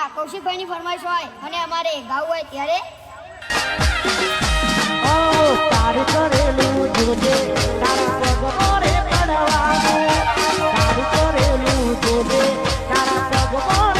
કૌશિકભાઈની ફરમાઈશ હોય અને અમારે ગાવું હોય ત્યારે તારું કરેલું જોજે તારા પગ મોરે પડવાનું તારું કરેલું જોજે તારા પગ મોરે